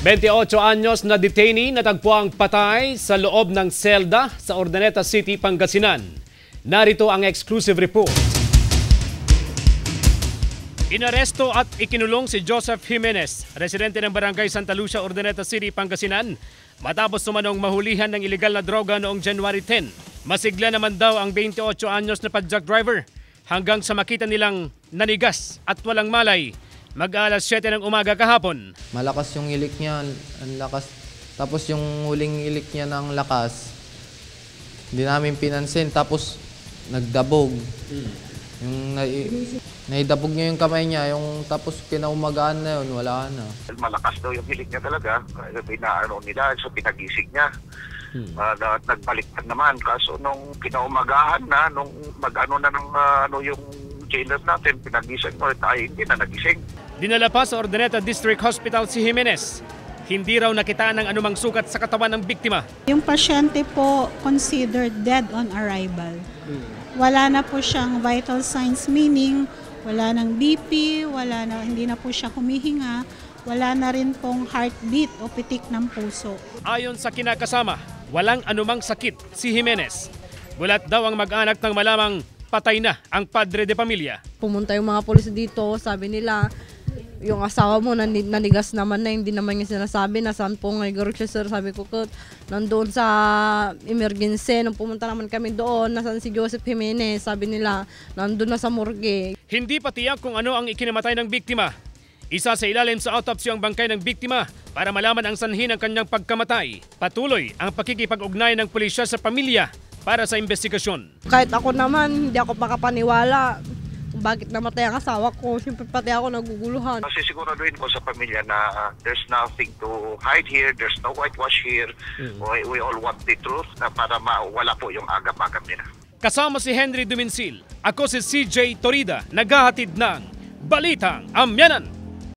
28 anyos na detainee natagpuang patay sa loob ng selda sa Urdaneta City, Pangasinan. Narito ang exclusive report. Inaresto at ikinulong si Joseph Jimenez, residente ng Barangay Santa Lucia, Urdaneta City, Pangasinan, matapos sumanong mahulihan ng ilegal na droga noong January 10. Masigla naman daw ang 28 anyos na padjak driver hanggang sa makita nilang nanigas at walang malay. Mag-alas 7 ng umaga kahapon. Malakas yung ilik niya, ang lakas. Tapos yung huling ilik niya ng lakas, hindi namin pinansin. Tapos nagdabog. Yung naidabog niya yung kamay niya, tapos kinaumagaan na yun, wala na. Malakas daw yung hilik niya talaga. Pinaano nila, so pinagising niya. Nagbaliktad naman. Kaso nung kinaumagahan na, nung mag-ano na ng yung jailer natin, pinagising mo, tayo hindi na nagising. Dinala pa sa Urdaneta District Hospital si Jimenez. Hindi raw nakitaan ng anumang sukat sa katawan ng biktima. Yung pasyente po considered dead on arrival. Wala na po siyang vital signs, meaning wala ng BP, hindi na po siya humihinga, wala na rin pong heartbeat o pitik ng puso. Ayon sa kinakasama, walang anumang sakit si Jimenez. Gulat daw ang mag-anak nang malamang patay na ang padre de pamilya. Pumunta yung mga pulis dito, sabi nila, yung asawa mo nanigas naman na, hindi naman yung sinasabi na saan po ngayon siya, sir. Sabi ko, nandoon sa emergency. Nung pumunta naman kami doon, nasan si Joseph Jimenez, sabi nila, nandoon na sa morgue. Hindi pa tiyak kung ano ang ikinamatay ng biktima. Isa sa ilalim sa autopsy ang bangkay ng biktima para malaman ang sanhi ng kanyang pagkamatay. Patuloy ang pakikipag-ugnay ng pulisya sa pamilya para sa investigasyon. Kahit ako naman, hindi ako makapaniwala bakit namatay ang asawa ko. Siyempre pati ako naguguluhan. Kasi siguraduhin ko sa pamilya na there's nothing to hide here, there's no whitewash here. We all want the truth na para mawala po yung agam-agam nila. Kasama si Henry Duminsil, ako si CJ Torida, naghahatid ng Balitang Amyanan.